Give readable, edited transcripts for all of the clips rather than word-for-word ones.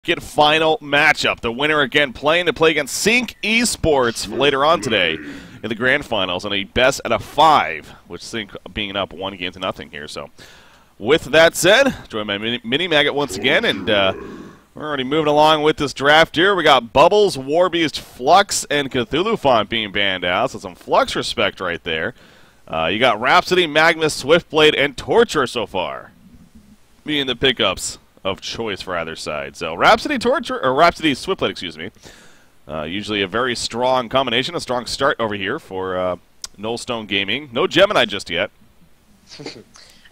Get final matchup. The winner again playing to play against Sync Esports later on today in the grand finals on a best out of 5, with Sync being up 1-0 here. So, with that said, join my mini maggot once again, and we're already moving along with this draft here. We got Bubbles, Warbeast, Flux, and Cthulhu Font being banned out, so some Flux respect right there. You got Rhapsody, Magnus, Swiftblade, and Torture so far being the pickups of choice for either side. So Rhapsody Torture, or Rhapsody Swiftblade, excuse me. Usually a very strong combination, a strong start over here for Nullstone Gaming. No Gemini just yet.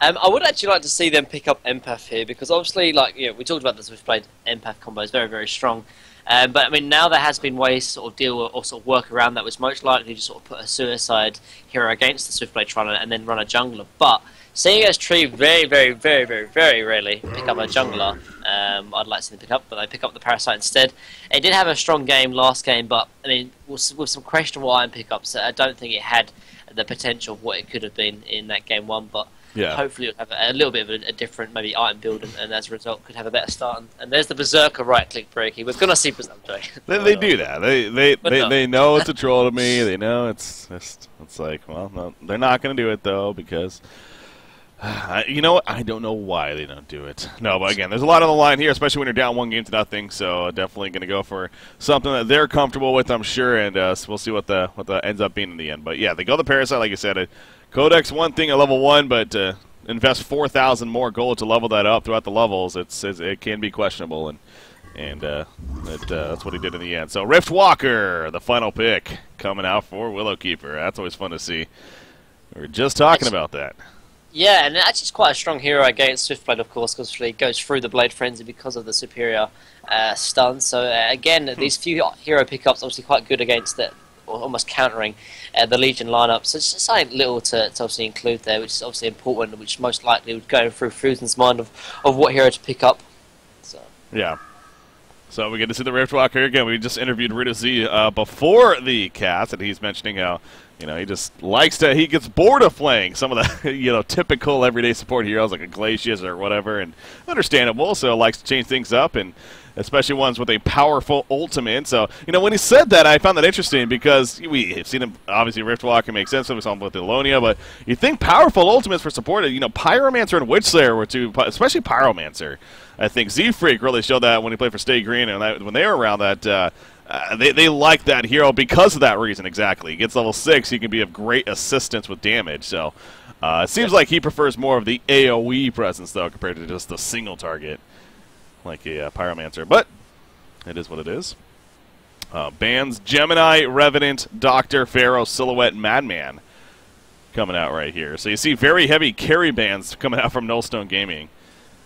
I would actually like to see them pick up Empath here, because obviously, like, you know, we talked about the Swiftblade Empath combo is very, very strong. But I mean, now there has been ways to sort of deal or sort of work around that, was most likely to sort of put a suicide hero against the Swiftblade Tron and then run a jungler. But seeing as Tree very rarely pick up a jungler, I'd like to see them pick up, but they pick up the Parasite instead. It did have a strong game last game, but I mean, with some questionable item pickups, I don't think it had the potential of what it could have been in that game 1. But yeah, hopefully it'll have a little bit of a different maybe item build, and as a result could have a better start. And there's the Berserker right-click breaky. We're gonna see Berserker. They do that. They know it's a troll to me. They know it's like, well, no, they're not gonna do it though, because you know what? I don't know why they don't do it. No, but again, there's a lot on the line here, especially when you're down 1-0, so definitely going to go for something that they're comfortable with, I'm sure, and we'll see what the ends up being in the end. But yeah, they go the Parasite, like you said. Codex, one thing at level 1, but invest 4,000 more gold to level that up throughout the levels. It can be questionable, and that's what he did in the end. So Rift Walker, the final pick, coming out for Willowkeeper. That's always fun to see. We were just talking about that. Yeah, and actually it's quite a strong hero against Swiftblade, of course, because he goes through the Blade Frenzy because of the superior stun. So again, these few hero pickups obviously quite good against it, or almost countering the Legion lineup. So it's just something little to obviously include there, which is obviously important, which most likely would go through Fusion's mind of what hero to pick up. So yeah. So we get to see the Rift Walker again. We just interviewed Rita Z before the cast, and he's mentioning how, you know, he just likes to, he gets bored of playing some of the, you know, typical everyday support heroes like a Glacius or whatever, and understandable, so likes to change things up, and especially ones with a powerful ultimate. So, you know, when he said that, I found that interesting, because we've seen him, obviously Rift Walker makes sense, we saw him with Elonia, but you think powerful ultimates for support, you know, Pyromancer and Witchslayer were two, especially Pyromancer. I think Z-Freak really showed that when he played for Stay Green, and when they were around that, they like that hero because of that reason, exactly. He gets level 6, he can be of great assistance with damage, so it seems like he prefers more of the AoE presence, though, compared to just the single target, like a Pyromancer. But it is what it is. Bands Gemini, Revenant, Doctor, Pharaoh, Silhouette, Madman coming out right here. So you see very heavy carry bands coming out from Nullstone Gaming.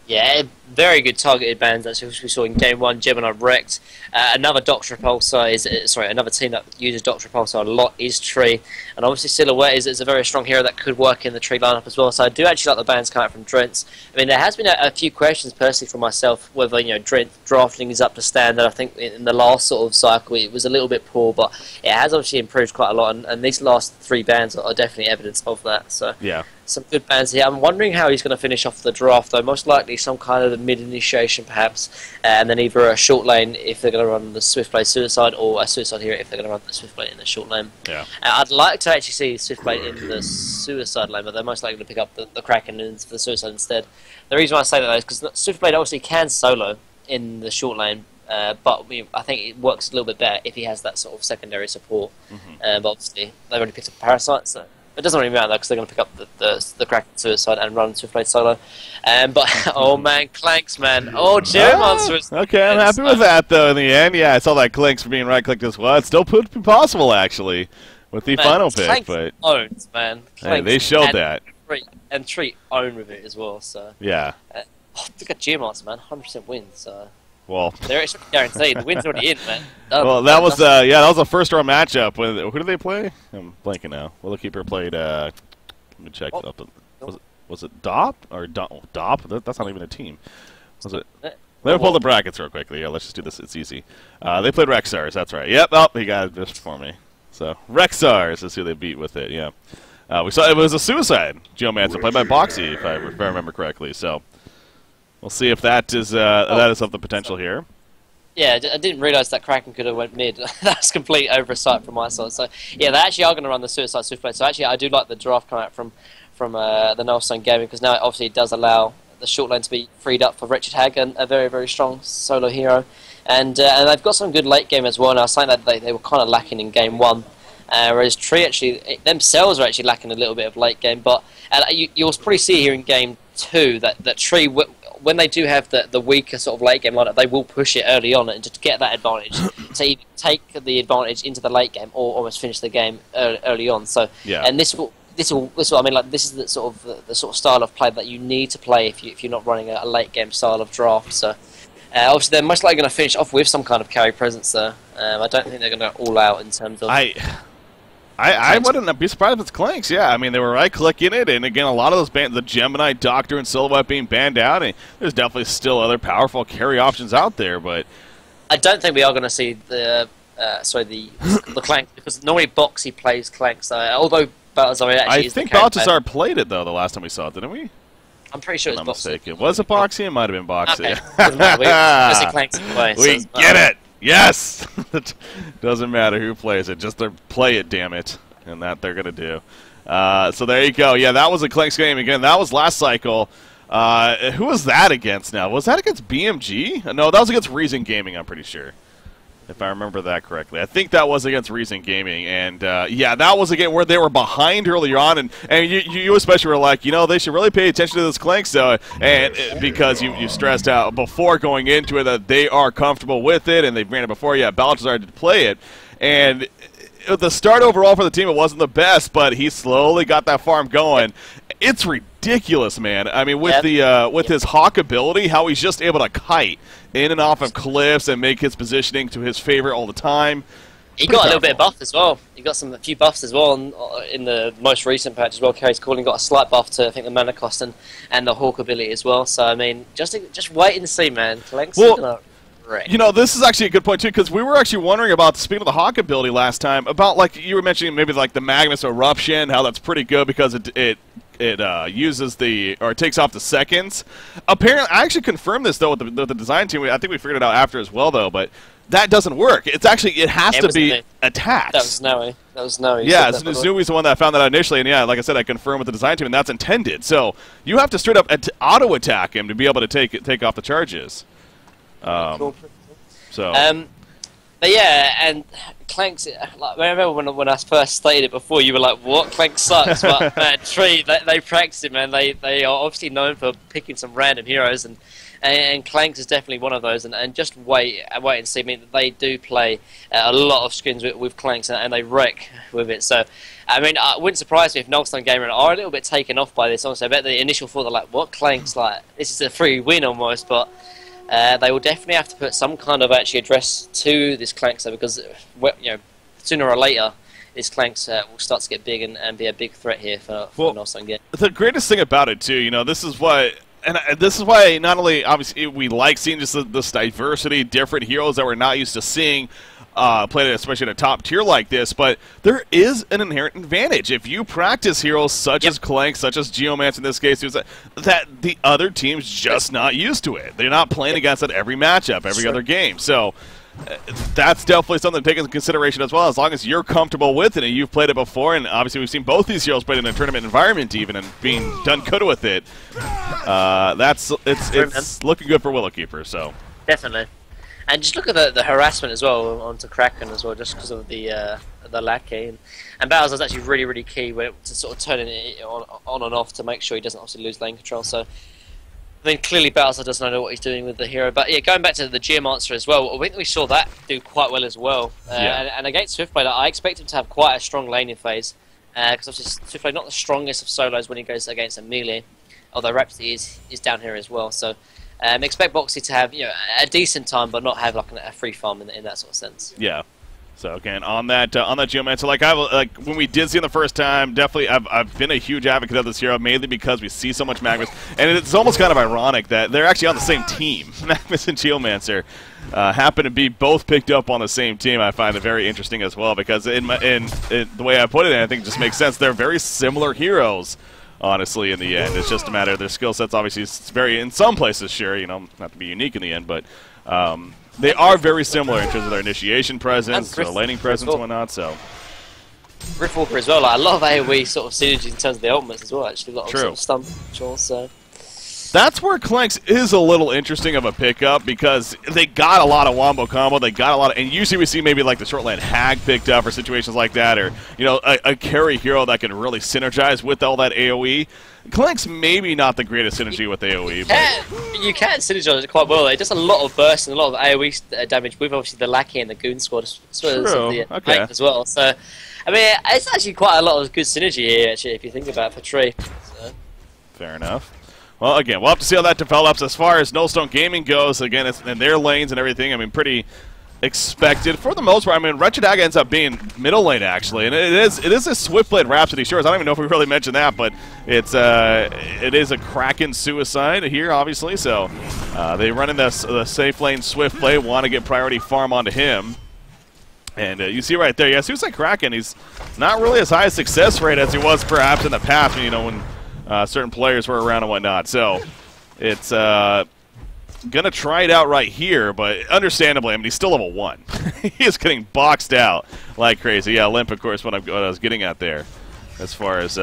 Yeah, very good targeted bands. That's what we saw in Game 1. Gemini wrecked. Another Doctor Repulsor is another team that uses Doctor Repulsor a lot is Tree, and obviously Silhouette is a very strong hero that could work in the Tree lineup as well. So I do actually like the bands coming out from Drents. I mean, there has been a few questions personally from myself whether, you know, Drent drafting is up to standard. I think in the last sort of cycle it was a little bit poor, but it has obviously improved quite a lot, and these last 3 bands are definitely evidence of that. So yeah, some good bands here. I'm wondering how he's going to finish off the draft, though. Most likely some kind of mid-initiation, perhaps, and then either a short lane if they're going to run the Swiftblade Suicide, or a Suicide hero if they're going to run the Swiftblade in the short lane. Yeah. I'd like to actually see Swiftblade in the Suicide lane, but they're most likely to pick up the Kraken for the Suicide instead. The reason why I say that is because Swiftblade obviously can solo in the short lane, but I think it works a little bit better if he has that sort of secondary support. But obviously, they've already picked up Parasite, so it doesn't really matter, because they're going to pick up the Kraken Suicide and run Swiftblade solo. But, oh man, Clanks, man. Oh, Geomonster. Okay, I'm happy with that, though, in the end. Yeah, I saw that Clanks for being right-clicked as well. It still could be possible, actually, with the final pick. Clanks but owns, man. Hey, they showed that. And Tree own with it as well, so. Yeah. Look at Geomonster, man. 100% wins, so. Well, they're actually guaranteed. The win's already in, man. Well, that was yeah, that was a first-round matchup. Who did they play? I'm blanking now. Willowkeeper played. Let me check it up. Was it Dop or Dop? That's not even a team. Was it? Let me pull the brackets real quickly. Yeah, let's just do this. It's easy. They played Rexars. That's right. Yep. Oh, he got it just for me. So Rexars is who they beat with it. Yeah. We saw it was a Suicide Geomancer played by Boxy, if I remember correctly. So we'll see if that is of the potential here. Yeah, I didn't realise that Kraken could have went mid. That's complete oversight from my side. So yeah, they actually are going to run the Suicide Superblade. So actually, I do like the draft coming out from the Null Gaming, because now obviously it does allow the short lane to be freed up for Richard Hagen, a very, very strong solo hero, and they've got some good late game as well. Now, something that they were kind of lacking in game 1. Whereas Tree actually themselves are actually lacking a little bit of late game, but you'll probably see here in game 2 that Tree, when they do have the weaker sort of late game lineup, they will push it early on and just get that advantage to either take the advantage into the late game or almost finish the game early on. So yeah. And this will I mean, like, this is the sort of style of play that you need to play if you're not running a late game style of draft. So obviously they're most likely going to finish off with some kind of carry presence there. I don't think they're going to all out in terms of. I wouldn't be surprised if it's Clanks, yeah. I mean, they were right-clicking it, and again, a lot of those bands, the Gemini, Doctor, and Silhouette being banned out, and there's definitely still other powerful carry options out there, but. I don't think we are going to see the Clanks, because normally Boxy plays Clanks, although Baltazar actually is the carry Baltazar player. played it, though, the last time we saw it, didn't we? I'm pretty sure it's I'm Boxy. mistaken. Was it Boxy? It might have been Boxy. Okay. Doesn't matter. We're going to see Clanks play. We get it! Yes! It doesn't matter who plays it, just play it, damn it. And that they're going to do. So there you go. Yeah, that was a Clanks game. Again, that was last cycle. Who was that against now? Was that against BMG? No, that was against Reason Gaming, I'm pretty sure. If I remember that correctly. I think that was against Reason Gaming. And, yeah, that was a game where they were behind earlier on. And you especially were like, they should really pay attention to this Clanks, though. And because you stressed out before going into it that they are comfortable with it. And they've ran it before. Yeah, Baltazar did play it. And the start overall for the team, it wasn't the best, but he slowly got that farm going. It's ridiculous, man. I mean, with his hawk ability, how he's just able to kite in and off of cliffs and make his positioning to his favorite all the time. He got a little bit of buff as well. He got a few buffs as well in the most recent patch as well. Carries Calling got a slight buff to, I think, the mana cost and the hawk ability as well. So, I mean, just wait and see, man. Clanks is gonna wreck. This is actually a good point, too, because we were actually wondering about, speaking of the hawk ability last time, about, like, you were mentioning maybe, like, the Magnus Eruption, how that's pretty good because it uses or takes off the seconds. Apparently, I actually confirmed this, though, with the design team. I think we figured it out after as well, though, but that doesn't work. It's actually, it has to be attacks. That was Snowy. Yeah, Snowy's the one that found that out initially, and yeah, like I said, I confirmed with the design team, and that's intended. So you have to straight up auto-attack him to be able to take off the charges. Cool. So. But yeah, and Clanks, like, I remember when I first stated it before, you were like, what? Clanks sucks. But man, Tree, they practice it, man. They are obviously known for picking some random heroes, and Clanks is definitely one of those. And just wait and see. I mean, they do play a lot of skins with Clanks, and they wreck with it. So, I mean, it wouldn't surprise me if Nullstone Gamer are a little bit taken off by this. Honestly, I bet the initial thought, they're like, what? Clanks? Like, this is a free win almost, but. They will definitely have to put some kind of actually address to this Clanks, because sooner or later this Clanks will start to get big and be a big threat here for Nullstone Game. The greatest thing about it too, this is why not only obviously we like seeing just this diversity, different heroes that we're not used to seeing. Played it especially at a top tier like this, but there is an inherent advantage if you practice heroes such as Clank, such as Geomance in this case, that the other team's just not used to it. They're not playing against it every matchup, every other game. So that's definitely something to take into consideration as well. As long as you're comfortable with it and you've played it before, and obviously we've seen both these heroes played in a tournament environment even and being done good with it. It's looking good for Willowkeeper. So definitely. And just look at the harassment as well onto Kraken as well, just because of the lackey. And Bowser's actually really, really key to sort of turning it on and off to make sure he doesn't obviously lose lane control. So, I mean, clearly Bowser doesn't know what he's doing with the hero. But yeah, going back to the Geomancer as well, I think we saw that do quite well as well. And against Swiftblade, I expect him to have quite a strong laning phase. Because obviously Swiftblade not the strongest of solos when he goes against a melee, although Rhapsody is down here as well. So. Expect Boxy to have a decent time, but not have like a free farm in that sort of sense. Yeah. So again, on that Geomancer, like when we did see him the first time, definitely I've been a huge advocate of this hero, mainly because we see so much Magnus, and it's almost kind of ironic that they're actually on the same team. Magnus and Geomancer happen to be both picked up on the same team. I find it very interesting as well, because in the way I put it, I think it just makes sense. They're very similar heroes. Honestly, in the end, it's just a matter of their skill sets. Obviously, it's very in some places, sure, not to be unique in the end, but They are very similar in terms of their initiation presence, their laning presence, and whatnot. So Riftwalker as well, like a lot of AoE sort of synergy in terms of the ultimates as well. Actually, a lot of sort of stun control. So that's where Clanks is a little interesting of a pickup because they got a lot of wombo combo. They got a lot of, and usually we see maybe like the short lane Hag picked up or situations like that, or you know a carry hero that can really synergize with all that AoE. Clanks maybe not the greatest synergy with AoE. But you can synergize it quite well. It does a lot of burst and a lot of AoE damage with obviously the Lackey and the Goon Squad as well as well. So, I mean, it's actually quite a lot of good synergy here, actually, if you think about it for Tree. So. Fair enough. Well, again, we'll have to see how that develops. As far as Nullstone Gaming goes, again, it's in their lanes and everything. I mean, pretty expected for the most part. I mean, Wretched Hag ends up being middle lane actually, and it is a Swiftblade Rhapsody Shores. I don't even know if we really mentioned that, but it is a Kraken Suicide here, obviously. So they run in the safe lane Swiftblade, want to get priority farm onto him. And you see right there, yeah, Suicide Kraken, he's not really as high a success rate as he was perhaps in the past, you know, when certain players were around and whatnot. So it's going to try it out right here, but understandably, I mean, he's still level 1. He is getting boxed out like crazy. Yeah, Limp, of course, what I was getting at there as far as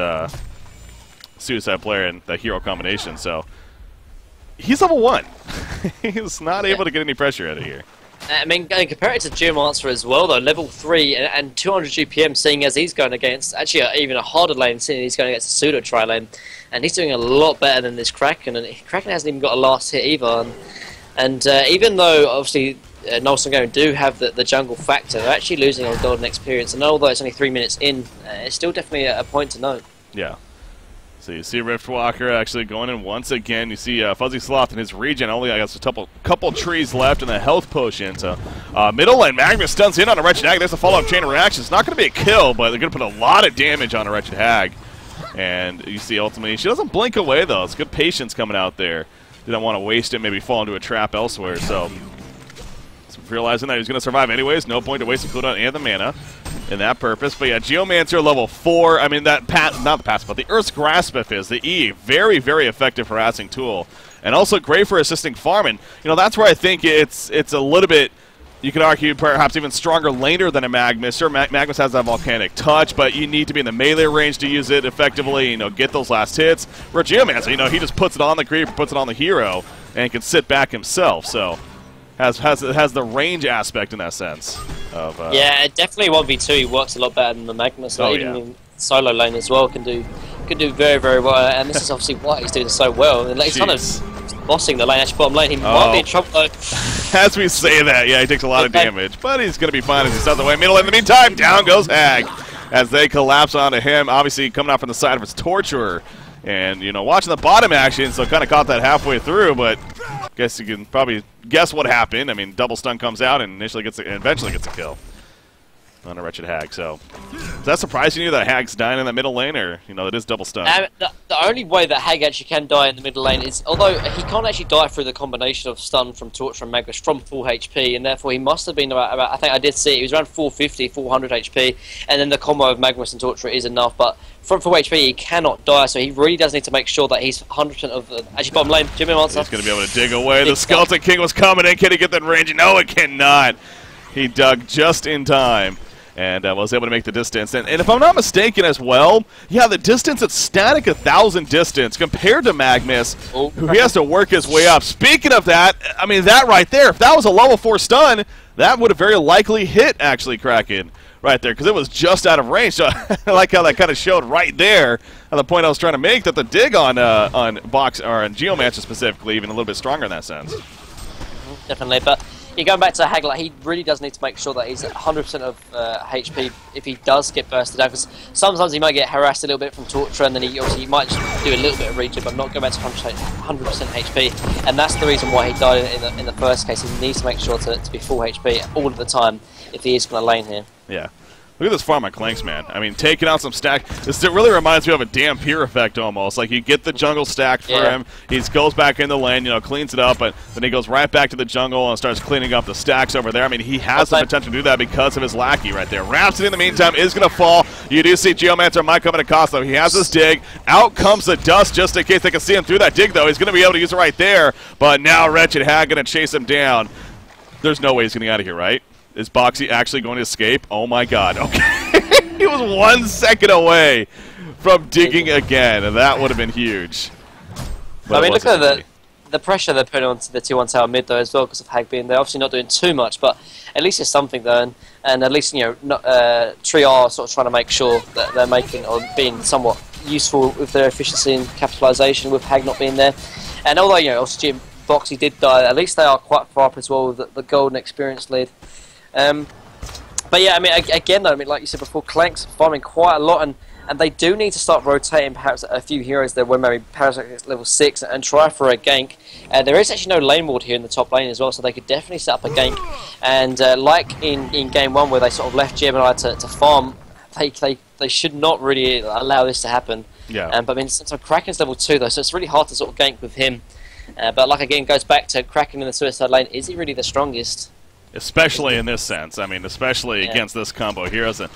Suicide player and the hero combination. So he's level 1. He's not able to get any pressure out of here. I mean, compare it to Geomancer as well, though, level 3 and 200 GPM, seeing as he's going against, actually, even a harder lane, seeing he's going against a pseudo tri-lane, and he's doing a lot better than this Kraken, and Kraken hasn't even got a last hit either. And even though, obviously, Nullstone Gaming do have the jungle factor, they're actually losing on golden experience, and although it's only 3 minutes in, it's still definitely a point to note. Yeah. So you see Riftwalker actually going in once again. You see Fuzzy Sloth in his regen. Only, I guess, a couple trees left and a health potion. So middle lane, Magnus stuns in on a Wretched Hag. There's a follow-up chain of reaction. It's not going to be a kill, but they're going to put a lot of damage on a Wretched Hag. And you see ultimately, she doesn't blink away, though. It's good patience coming out there. They don't want to waste it, maybe fall into a trap elsewhere. So realizing that he's going to survive anyways, no point to waste the cooldown and the mana in that purpose. But yeah, Geomancer level 4. I mean, that not the passive, but the Earth's Grasp is the E. Very, very effective harassing tool, and also great for assisting farm. And you know, that's where I think it's a little bit. You could argue perhaps even stronger laner than a Magnus. Sure, Magnus has that volcanic touch, but you need to be in the melee range to use it effectively. You know, get those last hits. Where Geomancer, you know, he just puts it on the creep, puts it on the hero, and can sit back himself. So. Has the range aspect in that sense. Yeah, definitely 1v2. He works a lot better than the Magnus. Even in solo lane as well, can do very, very well. And this is obviously why he's doing so well. And he's kind of bossing the lane. Actually, bottom lane, he might be in trouble though. As we say that, yeah, he takes a lot of damage, but he's going to be fine as he steps away. Middle in the meantime, down goes Hag as they collapse onto him. Obviously, coming out from the side of his Torturer. And, you know, watching the bottom action, so kind of caught that halfway through, but I guess you can probably guess what happened. I mean, double stun comes out and eventually gets a kill on a Wretched Hag. So, is that surprising you that Hag's dying in that middle lane, or, you know, it is double stun? The only way that Hag actually can die in the middle lane is, although he can't actually die through the combination of stun from Torch from Magnus from full HP, and therefore he must have been about I think I did see it, he was around 450, 400 HP, and then the combo of Magnus and Torture is enough, but from full HP he cannot die, so he really does need to make sure that he's 100% of actually bottom lane. Jimmy Monster. He's going to be able to dig away. The Skeleton King was coming in. Can he get that range? No, it cannot. He dug just in time. And was able to make the distance. And if I'm not mistaken as well, yeah, the distance at static 1,000 distance compared to Magnus, who he has to work his way up. Speaking of that, I mean, that right there, if that was a level 4 stun, that would have very likely hit, actually, Kraken, right there, because it was just out of range. So I like how that kind of showed right there at the point I was trying to make, that the dig on Box, or on Geomancer specifically, even a little bit stronger in that sense. Definitely, but you're going back to Hag, like, he really does need to make sure that he's 100% of HP if he does get bursted down, because sometimes he might get harassed a little bit from Torture, and then he might just do a little bit of regen, but not go back to 100% HP, and that's the reason why he died in the first case. He needs to make sure to be full HP all of the time if he is going to lane here. Yeah. Look at this farm on Clanks, man. I mean, taking out some stack. This really reminds me of a Dampier effect almost. Like, you get the jungle stacked for him. He goes back in the lane, you know, cleans it up, but then he goes right back to the jungle and starts cleaning up the stacks over there. I mean, he has the potential to do that because of his Lackey right there. Rhapsody, in the meantime, is going to fall. You do see Geomancer might come at a cost, though. He has his dig. Out comes the dust just in case they can see him through that dig, though. He's going to be able to use it right there, but now Wretched Hag going to chase him down. There's no way he's getting out of here, right? Is Boxy actually going to escape? Oh my god. Okay. He was 1 second away from digging again, and that would have been huge. But I mean, look at the pressure they're putting onto the 2-1 tower mid, though, as well, because of Hag being there. Obviously not doing too much, but at least it's something, though. And at least, you know, Tree are sort of trying to make sure that they're making, or being somewhat useful with their efficiency and capitalisation with Hag not being there. And although, you know, obviously Boxy did die, at least they are quite far up as well with the golden experience lead. But yeah, I mean, again though, I mean, like you said before, Clank's farming quite a lot, and they do need to start rotating perhaps a few heroes there when maybe Parasite gets level 6 and try for a gank. There is actually no lane ward here in the top lane as well, so they could definitely set up a gank. And like in game 1 where they sort of left Gemini to farm, they should not really allow this to happen. Yeah. But I mean, since Kraken's level 2 though, so it's really hard to sort of gank with him. But like again, goes back to Kraken in the suicide lane. Is he really the strongest? Especially in this sense. I mean, especially against this combo heroes. And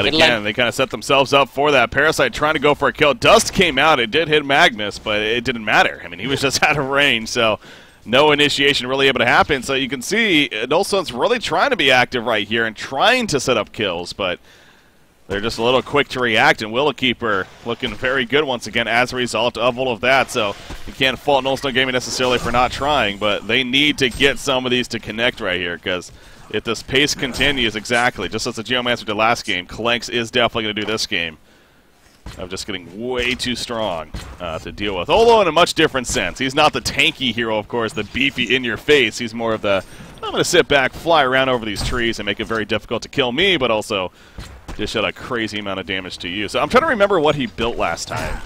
again, they kind of set themselves up for that. Parasite trying to go for a kill. Dust came out. It did hit Magnus, but it didn't matter. I mean, he was just out of range, so no initiation really able to happen. So you can see Null's really trying to be active right here and trying to set up kills, but they're just a little quick to react, and Willowkeeper looking very good once again as a result of all of that. So you can't fault Nullstone Gaming necessarily for not trying, but they need to get some of these to connect right here, because if this pace continues exactly, just as the Geomancer did last game, Clanks is definitely going to do this game of just getting way too strong to deal with. Although in a much different sense. He's not the tanky hero, of course, the beefy in-your-face. He's more of the, I'm going to sit back, fly around over these trees, and make it very difficult to kill me, but also just shot a crazy amount of damage to you. So I'm trying to remember what he built last time.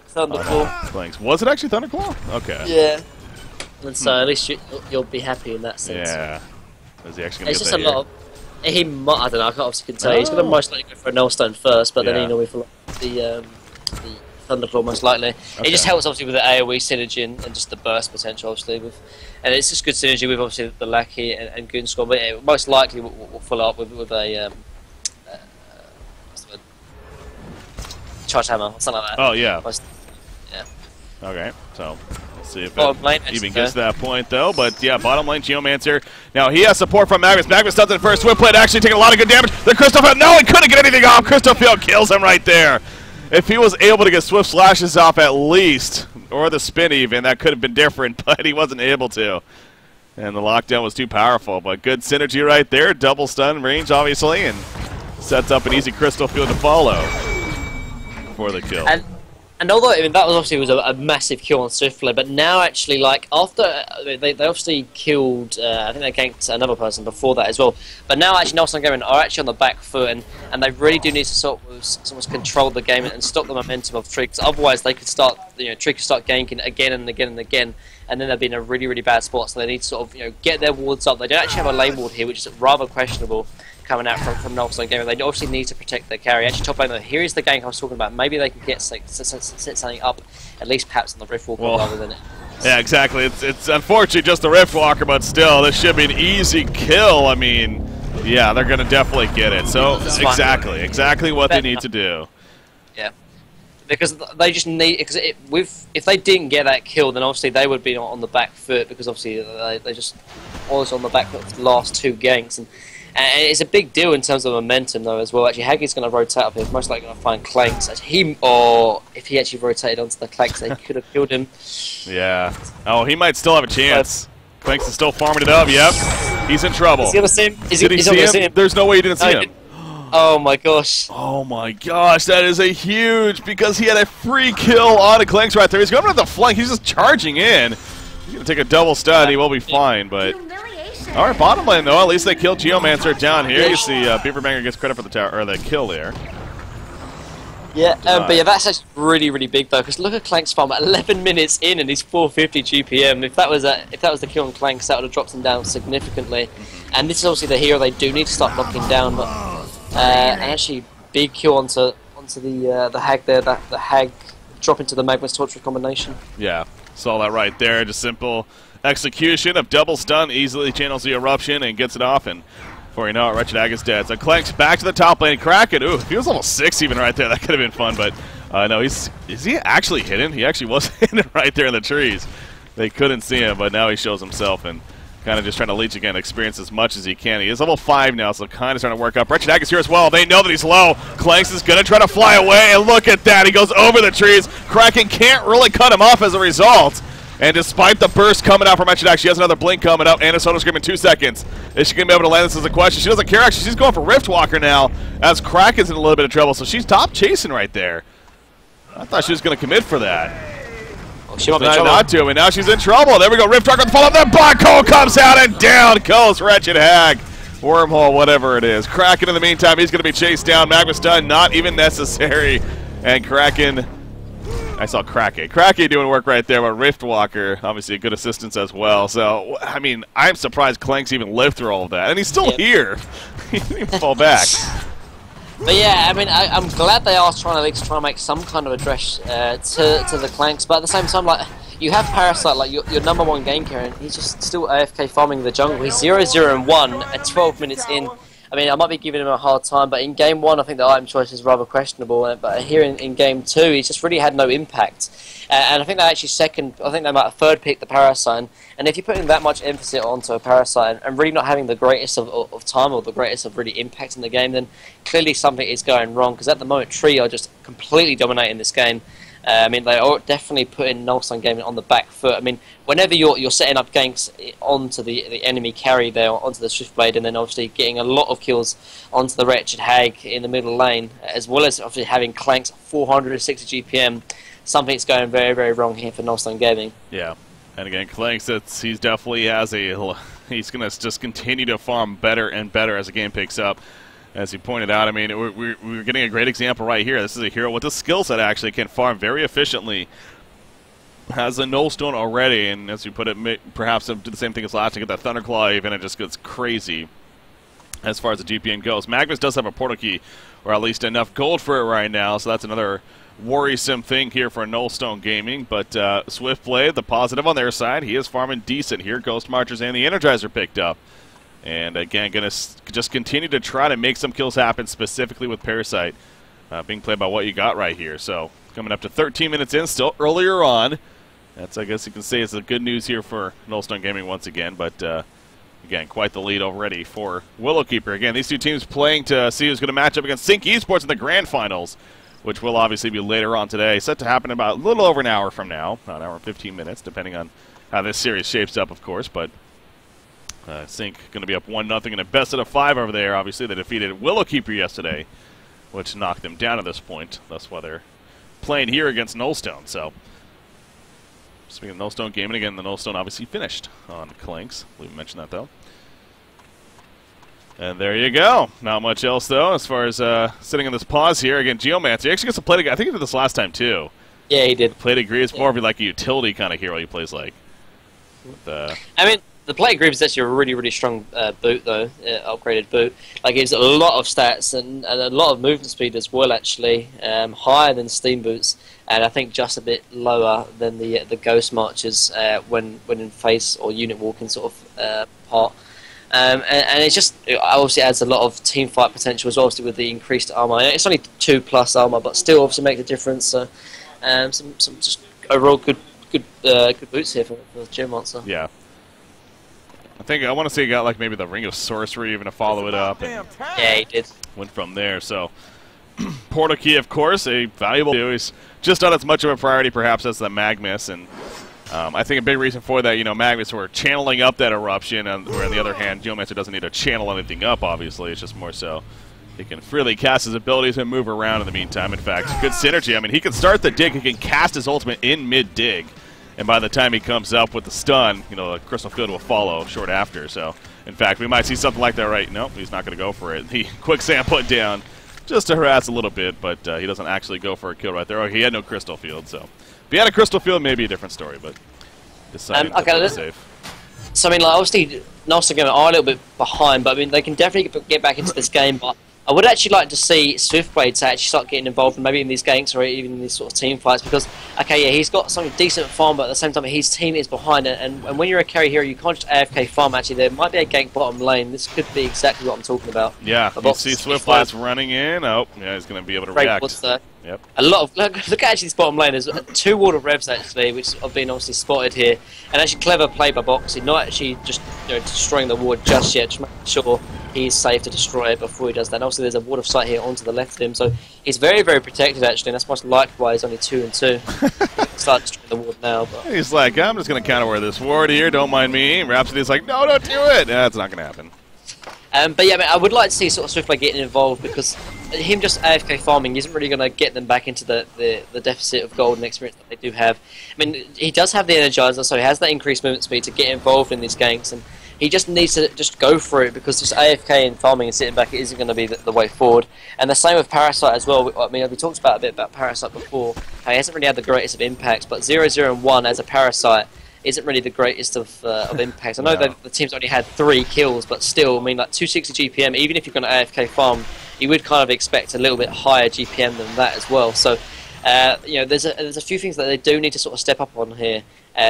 Thunderclaw. Was it actually Thunderclaw? Okay. Yeah. And so at least you'll be happy in that sense. Yeah. Is he actually going to It's just a lot of... He might, I don't know, I can't obviously tell you. He's going to most likely go for a Nullstone first, but then he normally for the Thunderclaw most likely. Okay. It just helps obviously with the AoE synergy and just the burst potential obviously with, and it's just good synergy with obviously the Lackey and Goonsquad, but it most likely will follow up with a what's the word? Charge hammer or something like that. Oh yeah. Yeah. Okay, so let's see if it even gets to that point though. But yeah, bottom lane Geomancer. Now he has support from Magnus. Magnus does it first. Swim plate actually taking a lot of good damage. The Crystalfield, no, he couldn't get anything off. Crystalfield kills him right there. If he was able to get Swift Slashes off at least, or the spin even, that could have been different, but he wasn't able to. And the lockdown was too powerful, but good synergy right there. Double stun range, obviously, and sets up an easy Crystalfield to follow for the kill. And although I mean, that was obviously a massive kill on Swiftblade, but now actually, like, after they obviously killed, I think they ganked another person before that as well. But now actually Nullstone Gaming are actually on the back foot, and they really do need to sort of control the game and stop the momentum of Tree, because otherwise they could start, Tree could start ganking again and again and again, and then they'll be in a really, really bad spot. So they need to sort of, get their wards up. They don't actually have a lane ward here, which is rather questionable coming out from Nullstone Gaming. They obviously need to protect their carry. Actually, top lane though, here is the gank I was talking about. Maybe they can get set something up, at least perhaps on the Riftwalker rather than it. Yeah, exactly. It's unfortunately just the Riftwalker, but still, this should be an easy kill. I mean, yeah, they're going to definitely get it. So exactly what they need to do. Yeah, because they just need, because if they didn't get that kill, then obviously they would be on the back foot, because obviously they just always on the back foot for the last two ganks. And it's a big deal in terms of momentum, though, as well. Actually, Haggy's going to rotate up here. Most likely going to find Clanks. Or if he actually rotated onto the Clanks, they could have killed him. Yeah. Oh, he might still have a chance. Clanks is still farming it up. Yep. He's in trouble. Is he going to see him? Did he see him? There's no way he didn't see him. Oh my gosh. Oh my gosh, that is a huge, because he had a free kill on a Clanks right there. He's going to the flank. He's just charging in. He's going to take a double stun. He will be fine, but... All right, bottom lane though. At least they killed Geomancer down here. You see, Beaverbanger gets credit for the tower or the kill there. Yeah, but yeah, that's actually really, really big though. Because look at Clank's farm at 11 minutes in, and he's 450 GPM. If that was the kill on Clanks, that would have dropped him down significantly. And this is obviously the hero they do need to start knocking down. But and actually, big kill onto the Hag there. The Hag drop into the Magnus Torture combination. Yeah, saw that right there. Just simple execution of double stun, easily channels the eruption and gets it off, and before you know it, Wretched Hag is dead. So Clanks back to the top lane. Kraken, ooh, if he was level 6 even right there, that could have been fun, but no, is he actually hidden? He actually was hidden right there in the trees. They couldn't see him, but now he shows himself and Kind of just trying to leech again, experience as much as he can. He is level 5 now, so kind of starting to work up. Wretched Hag is here as well. They know that he's low. Clanks is going to try to fly away, and look at that. He goes over the trees. Kraken can't really cut him off as a result. And despite the burst coming out from Wretched Hag, she has another blink coming up. Anna Soto screaming 2 seconds. Is she going to be able to land this as a question? She doesn't care, actually. She's going for Riftwalker now, as Kraken's in a little bit of trouble, so she's top chasing right there. I thought she was going to commit for that. She might be in trouble. Not to, and now she's in trouble. There we go. Riftwalker with the follow-up. Then Black Hole comes out, and down goes Wretched Hag. Wormhole, whatever it is. Kraken, in the meantime, he's going to be chased down. Magma stun, not even necessary. And Kraken, I saw Kraken doing work right there, but Riftwalker, obviously a good assistance as well. So, I mean, I'm surprised Clanks even lived through all of that. And he's still here. He didn't even fall back. But yeah, I mean, I'm glad they are trying to at least try and make some kind of address to the Clanks, but at the same time, like, you have Parasite, like your #1 game carrier, and he's just still AFK farming the jungle. He's 0-0-1 at 12 minutes in. I mean, I might be giving him a hard time, but in Game 1, I think the item choice is rather questionable. But here in Game 2, he's just really had no impact. And I think they actually they might have third picked the Parasite. And if you're putting that much emphasis onto a Parasite and really not having the greatest of time or the greatest of really impact in the game, then clearly something is going wrong. Because at the moment, Tree are just completely dominating this game. I mean, they are definitely putting Nullstone Gaming on the back foot. I mean, whenever you're setting up ganks onto the enemy carry there, onto the Swiftblade, and then obviously getting a lot of kills onto the Wretched Hag in the middle lane, as well as obviously having Clanks 460 GPM, something's going very, very wrong here for Nullstone Gaming. Yeah, and again, Clanks, he's definitely he's going to just continue to farm better and better as the game picks up. As you pointed out, I mean, we're getting a great example right here. This is a hero with a skill set actually can farm very efficiently. Has a Nullstone already, and as you put it, perhaps do the same thing as last to get that Thunderclaw even, it just gets crazy as far as the GPM goes. Magnus does have a portal key, or at least enough gold for it right now, so that's another worrisome thing here for Nullstone Gaming. But Swiftblade, the positive on their side, he is farming decent here. Ghost Marchers and the Energizer picked up. And again, going to just continue to try to make some kills happen, specifically with Parasite being played by what you got right here. So coming up to 13 minutes in, still earlier on. That's, I guess you can say, is the good news here for Nullstone Gaming once again. But again, quite the lead already for Willowkeeper. Again, these two teams playing to see who's going to match up against Sync Esports in the Grand Finals, which will obviously be later on today. Set to happen about a little over an hour from now, about an hour and 15 minutes, depending on how this series shapes up, of course. But Sync going to be up 1-0 in a best-of-5 over there. Obviously, they defeated Willowkeeper yesterday, which knocked them down at this point. That's why they're playing here against Nullstone. So, speaking of Nullstone Gaming, again, the Nullstone obviously finished on Clanks. We mentioned that, though. And there you go. Not much else, though, as far as sitting in this pause here. Again, Geomancer, he actually gets to play together. I think he did this last time, too. Yeah, he did. Play degree is more of like a utility kind of hero he plays like. I mean, the Play Group is actually a really, really strong boot, though, upgraded boot. Like, it's a lot of stats and a lot of movement speed as well, actually. Higher than Steam boots, and I think just a bit lower than the Ghost Marchers when in face or unit walking sort of part. And it just obviously adds a lot of team fight potential as well, obviously with the increased armor. It's only 2+ armor, but still obviously make a difference. So, some just overall good boots here for Geomancer. Yeah. I want to say he got like maybe the Ring of Sorcery even to follow it up. And yeah, he did. Went from there. So, Portal Key, of course, a valuable. He's just not as much of a priority perhaps as the Magnus, and I think a big reason for that, Magnus were channeling up that eruption, and where on the other hand, Geomancer doesn't need to channel anything up. Obviously, it's just more so he can freely cast his abilities and move around in the meantime. In fact, good synergy. I mean, he can start the dig, he can cast his ultimate in mid-dig. And by the time he comes up with the stun, the Crystal Field will follow short after. So, in fact, we might see something like that right. Nope, he's not going to go for it. The Quicksand put down just to harass a little bit, but he doesn't actually go for a kill right there. Oh, he had no Crystal Field, so if he had a Crystal Field, maybe a different story, but decided to play it safe. So, I mean, like, obviously, Nullstone Gaming are a little bit behind, but I mean, they can definitely get back into this game, but I would actually like to see Swiftblade to actually start getting involved, maybe in these ganks or even in these sort of team fights, because, okay, yeah, he's got some decent farm, but at the same time his team is behind it, and when you're a carry hero, you can't just AFK farm. Actually, there might be a gank bottom lane. This could be exactly what I'm talking about. Yeah, you see Swiftblade's running in. Oh, yeah, he's going to be able to react. Yep. A lot of look at actually this bottom lane. There's 2 ward of revs actually, which have been obviously spotted here, and actually clever play by Boxy, not actually just destroying the ward just yet, just making sure he's safe to destroy it before he does that. And also, there's a ward of sight here onto the left of him, so he's very, very protected actually, and that's most likely why he's only 2 and 2. Start destroying the ward now, but he's like, I'm just going to counter wear this ward here. Don't mind me. Rhapsody's like, no, don't do it. That's not going to happen. But yeah, I mean, I would like to see sort of Swiftblade getting involved, because him just AFK farming isn't really going to get them back into the deficit of gold and experience that they do have. I mean, he does have the Energizer, so he has that increased movement speed to get involved in these ganks, and he just needs to just go for it, because just AFK and farming and sitting back isn't going to be the way forward. And the same with Parasite as well. I mean, we talked about a bit about Parasite before. He hasn't really had the greatest of impacts, but 0-0 and 1 as a Parasite isn't really the greatest of impacts. I know that the team's only had 3 kills, but still, I mean, like 260 GPM, even if you're going to AFK farm, you would kind of expect a little bit higher GPM than that as well. So, you know, there's a few things that they do need to sort of step up on here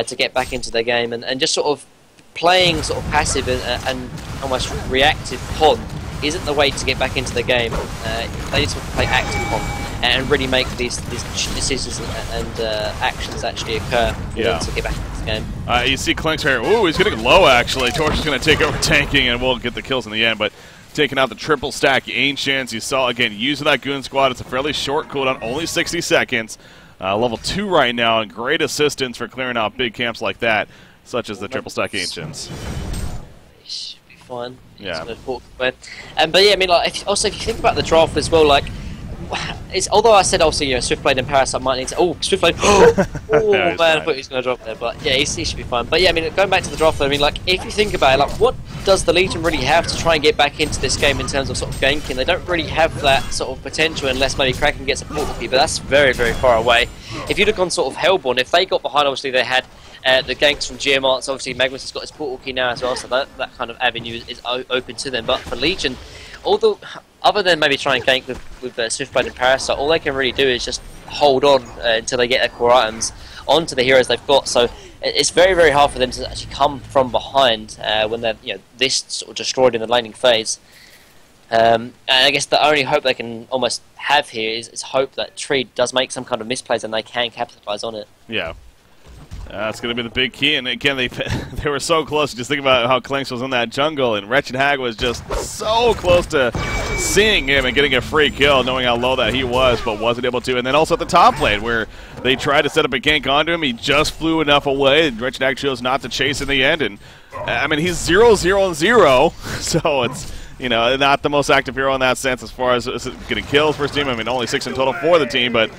to get back into their game, and just sort of playing sort of passive and almost reactive pon isn't the way to get back into the game. They need to play active pon and really make these decisions and actions actually occur for them to get back into the game. You see Clink's here. Ooh, he's getting low actually. Torch is going to take over tanking, and we'll get the kills in the end, but taking out the triple stack Ancients. You saw, again, using that Goon Squad. It's a fairly short cooldown, only 60 seconds. Level 2 right now, and great assistance for clearing out big camps like that, such as the triple stack Ancients. Should be fine. Yeah. But yeah, I mean, like, if you think about the draft as well, like, although I said also, you know, Swiftblade and Parasite might need to. Oh, Swiftblade! Oh yeah, man, I thought he was going to drop there, but yeah, he should be fine. But yeah, I mean, going back to the draft, I mean, like, if you think about it, like, what does the Legion really have to try and get back into this game in terms of sort of ganking? They don't really have that sort of potential unless maybe Kraken gets a portal key, but that's very, very far away. If you look on sort of Hellborn, if they got behind, obviously they had the ganks from GM Arts. Obviously, Magnus has got his portal key now as well, so that kind of avenue is open to them. But for Legion, although other than maybe try and gank with Swiftblade and Parasite, all they can really do is just hold on until they get their core items onto the heroes they've got. So it's very, very hard for them to actually come from behind when they're this sort of destroyed in the laning phase. And I guess the only hope they can almost have here is hope that Tree does make some kind of misplays and they can capitalize on it. Yeah. That's going to be the big key, and again, they were so close. Just think about how Clinks was in that jungle, and Wretched Hag was just so close to seeing him and getting a free kill, knowing how low that he was, but wasn't able to. And then also at the top lane, where they tried to set up a gank onto him, he just flew enough away, and Wretched Hag chose not to chase in the end. And I mean, he's 0-0-0, so it's not the most active hero in that sense as far as getting kills for his team. I mean, only 6 in total for the team, but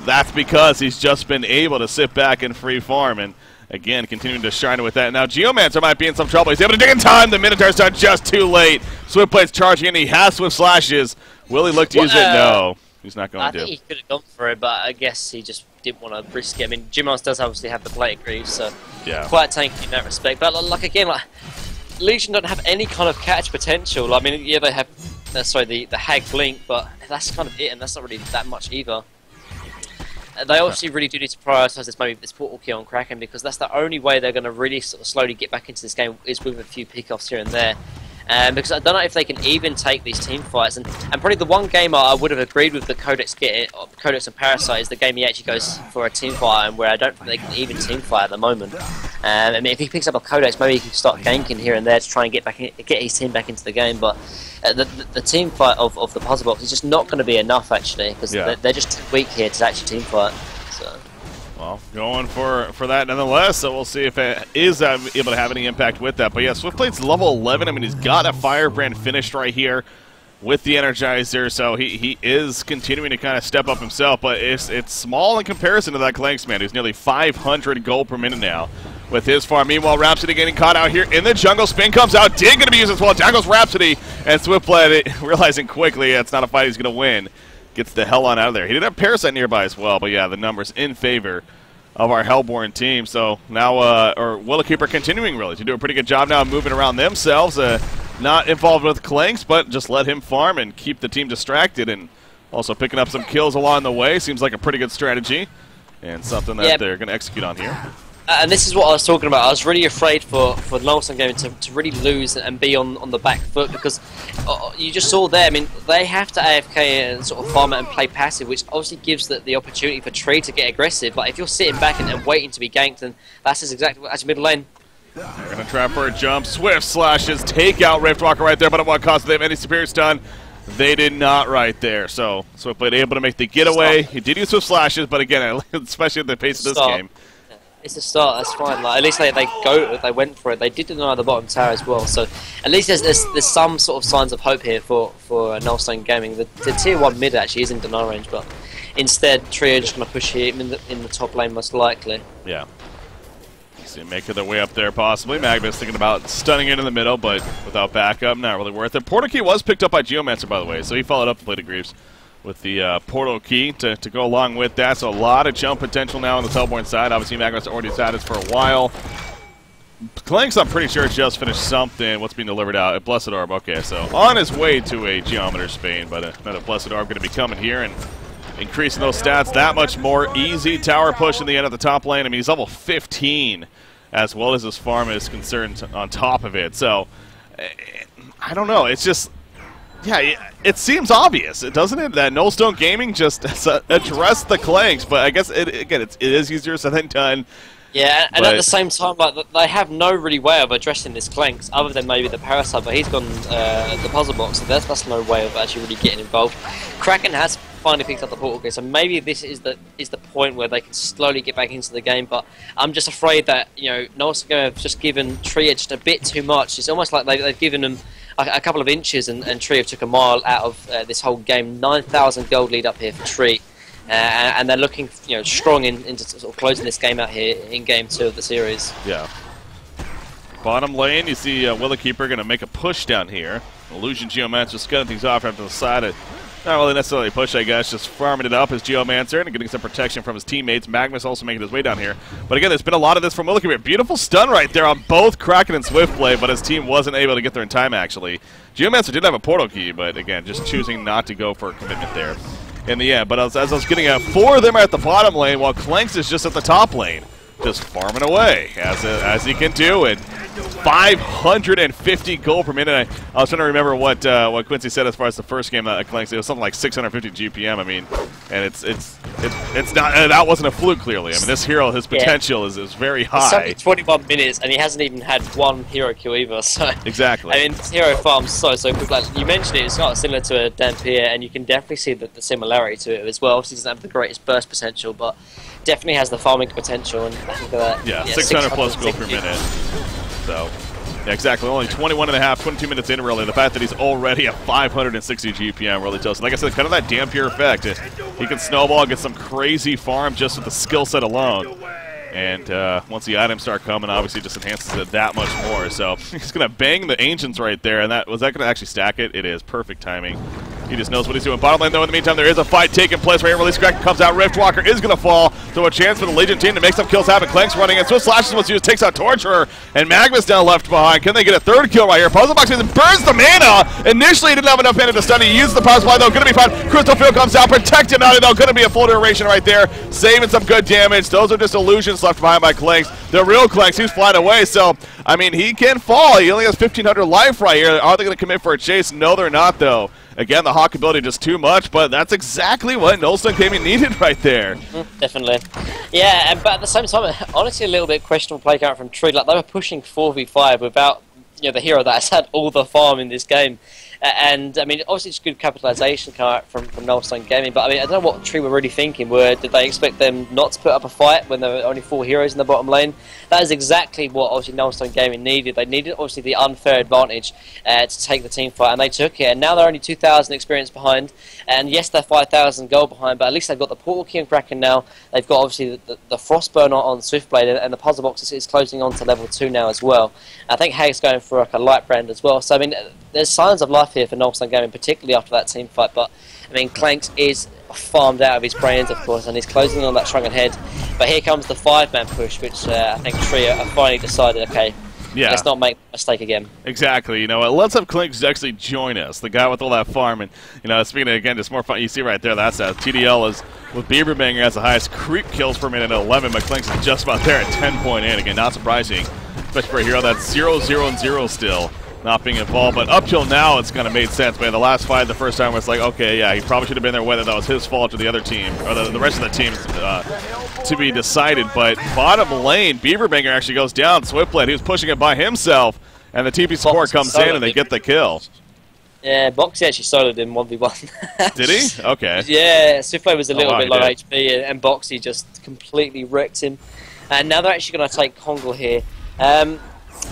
that's because he's just been able to sit back and free farm, and again, continuing to shine with that. Now, Geomancer might be in some trouble. He's able to dig in time. The Minotaur's done just too late. Swiftblade's charging in. He has Swift Slashes. Will he look to use it? No. He's not going to. I think he could have gone for it, but I guess he just didn't want to risk it. I mean, Geomancer does obviously have the Plated Greaves, so yeah, quite tanky in that respect. But like again, like Legion don't have any kind of catch potential. I mean, yeah, they have the Hag Blink, but that's kind of it, and that's not really that much either. They obviously really do need to prioritise this portal key on Kraken, because that's the only way they're going to really sort of slowly get back into this game is with a few pickoffs here and there. Because I don't know if they can even take these team fights, and probably the one game I would have agreed with the Codex and Parasite is the game he actually goes for a team fight, and where I don't think they can even team fight at the moment. I mean, if he picks up a Codex, maybe he can start ganking here and there to try and get his team back into the game. But the team fight of the puzzle box is just not going to be enough actually, because they're just too weak here to actually team fight. So. Well, going for that nonetheless, so we'll see if it is able to have any impact with that. But yeah, Swiftblade's level 11. I mean, he's got a Firebrand finished right here with the Energizer, so he is continuing to kind of step up himself, but it's small in comparison to that Clanks man, who's nearly 500 gold per minute now with his farm. Meanwhile, Rhapsody getting caught out here in the jungle. Spin comes out, Dig going to be used as well. Down goes Rhapsody, and Swiftblade, realizing quickly it's not a fight he's going to win, gets the hell on out of there. He did have Parasite nearby as well, but yeah, the numbers in favor of our Hellborn team. So now, or Willowkeeper continuing really to do a pretty good job now moving around themselves. not involved with Clanks, but just let him farm and keep the team distracted, and also picking up some kills along the way. Seems like a pretty good strategy and something that they're going to execute on here. And this is what I was talking about. I was really afraid for Null Gaming to really lose and be on the back foot, because you just saw there, I mean, they have to AFK and sort of farm it and play passive, which obviously gives the opportunity for Tree to get aggressive. But if you're sitting back and waiting to be ganked, then that's exactly what, actually middle lane. They're going to trap for a jump. Swift slashes, take out Riftwalker right there, but at what cost? Do they have any superior stun? They did not right there. So Swiftblade able to make the getaway. He did use Swift slashes, but again, especially at the pace of this game. It's a start, that's fine. Like, at least they went for it. They did deny the bottom tower as well. So at least there's some sort of signs of hope here for Null Gaming. The tier 1 mid actually is in deny range, but instead Tree are just going to push him in the top lane most likely. Yeah. See, making their way up there possibly. Magnus thinking about stunning it in the middle, but without backup, not really worth it. Portal Key was picked up by Geomancer, by the way, so he followed up the Blade of Greaves with the Portal Key to go along with that. So a lot of jump potential now on the Teleborn side. Obviously, Magnus already had this for a while. Clanks, I'm pretty sure, just finished something. What's being delivered out? A Blessed Orb. Okay, so on his way to a Geometer Spain, but another Blessed Orb going to be coming here and increasing those stats that much more. Easy tower push in the end of the top lane. I mean, he's level 15, as well as his farm is concerned on top of it. So, I don't know. It's just, yeah, it seems obvious, doesn't it, that Nullstone Gaming just addressed the Clanks. But I guess, it is easier said than done. Yeah, and at the same time, like, they have no really way of addressing this Clanks other than maybe the Parasite, but he's gone the puzzle box, so that's no way of actually really getting involved. Kraken has finally picked up the portal key, so maybe this is the point where they can slowly get back into the game. But I'm just afraid that, you know, Null's going to have just given Tree just a bit too much. It's almost like they've given them a couple of inches, and Tree have took a mile out of this whole game. 9,000 gold lead up here for Tree. And they're looking, you know, strong into sort of closing this game out here in Game 2 of the series. Yeah. Bottom lane, you see Willowkeeper going to make a push down here. Illusion Geomancer just cutting things off after the side. Not really necessarily a push, I guess, just farming it up as Geomancer and getting some protection from his teammates. Magnus also making his way down here. But again, there's been a lot of this from Willowkeeper. Beautiful stun right there on both Kraken and Swiftblade, but his team wasn't able to get there in time, actually. Geomancer did have a portal key, but again, just choosing not to go for a commitment there in the end. But as I was getting at, 4 of them are at the bottom lane, while Clanks is just at the top lane, just farming away, as he can do, and 550 gold per minute. I was trying to remember what Quincy said as far as the first game that Clanks. It was something like 650 GPM. I mean, and it's not, that wasn't a fluke. Clearly, I mean, this hero, his potential is very high. It's only 21 minutes, and he hasn't even had one hero kill either. So exactly. I mean, this hero farms so quick. Like you mentioned, it's not similar to a Dampier, and you can definitely see the similarity to it as well. Obviously, he doesn't have the greatest burst potential, but definitely has the farming potential. And I think that 600 plus gold per minute. So, yeah, exactly. Only 21 and a half, 22 minutes in, really. The fact that he's already at 560 GPM really tells. Like I said, kind of that Dampier effect. He can snowball, get some crazy farm just with the skill set alone. And once the items start coming, obviously just enhances it that much more. So he's going to bang the Ancients right there. And was that going to actually stack it? It is. Perfect timing. He just knows what he's doing. Bottom lane, though, in the meantime, there is a fight taking place right here. Release Kraken comes out. Riftwalker is going to fall. So a chance for the Legion team to make some kills happen. Clanks running in. Swift Slashes was used. Takes out Torturer. And Magnus down left behind. Can they get a third kill right here? Puzzle Box burns the mana. Initially, he didn't have enough mana to stun. He used the power supply, though. Going to be fine. Crystal Field comes out. Protected out, though. Going to be a full duration right there. Saving some good damage. Those are just illusions left behind by Clanks. The real Clanks, he's flying away. So, I mean, he can fall. He only has 1,500 life right here. Are they going to commit for a chase? No, they're not, though. Again, the Hawk ability just too much, but that's exactly what Nullstone Gaming needed right there. Definitely. Yeah, but at the same time, honestly, a little bit questionable play count from Tree. Like, they were pushing 4v5 without, you know, the hero that has had all the farm in this game. And, I mean, obviously it's good capitalization come out from Nullstone Gaming, but, I mean, I don't know what Tree were really thinking. Did they expect them not to put up a fight when there were only 4 heroes in the bottom lane? That is exactly what, obviously, Nullstone Gaming needed. They needed, obviously, the unfair advantage to take the team fight, and they took it. And now they're only 2,000 experience behind, and yes, they're 5,000 gold behind, but at least they've got the Portal Key and Kraken now. They've got, obviously, the Frostburn on Swiftblade, and the Puzzle Box is closing on to level 2 now as well. I think Haig's going for, like, a light brand as well. So, I mean, there's signs of life here for Nullstone Gaming, particularly after that team fight. But I mean, Clanks is farmed out of his brains, of course, and he's closing on that shrunken head. But here comes the 5-man push, which I think Tree have finally decided, okay, Yeah. Let's not make a mistake again. Exactly. You know what? Let's have Clinks actually join us, the guy with all that farm. And, you know, speaking of, again, just more fun. You see right there, that's TDL is with Beaverbanger has the highest creep kills per minute at 11, but Clinks is just about there at 10.8. Again, not surprising, especially for a hero that's 0-0-0 still. Not being involved, but up till now it's kind of made sense. Man, the last fight, the first time was like, okay, yeah, he probably should have been there, whether that was his fault or the other team, or the rest of the team to be decided. But bottom lane, Beaverbanger actually goes down. Swiftblade, he was pushing it by himself, and the TP support comes in and they get the kill. Yeah, Boxy actually soloed him 1v1. Did he? Okay. Yeah, Swiftblade was a little bit low did. HP, and Boxy just completely wrecked him. And now they're actually going to take Kongle here.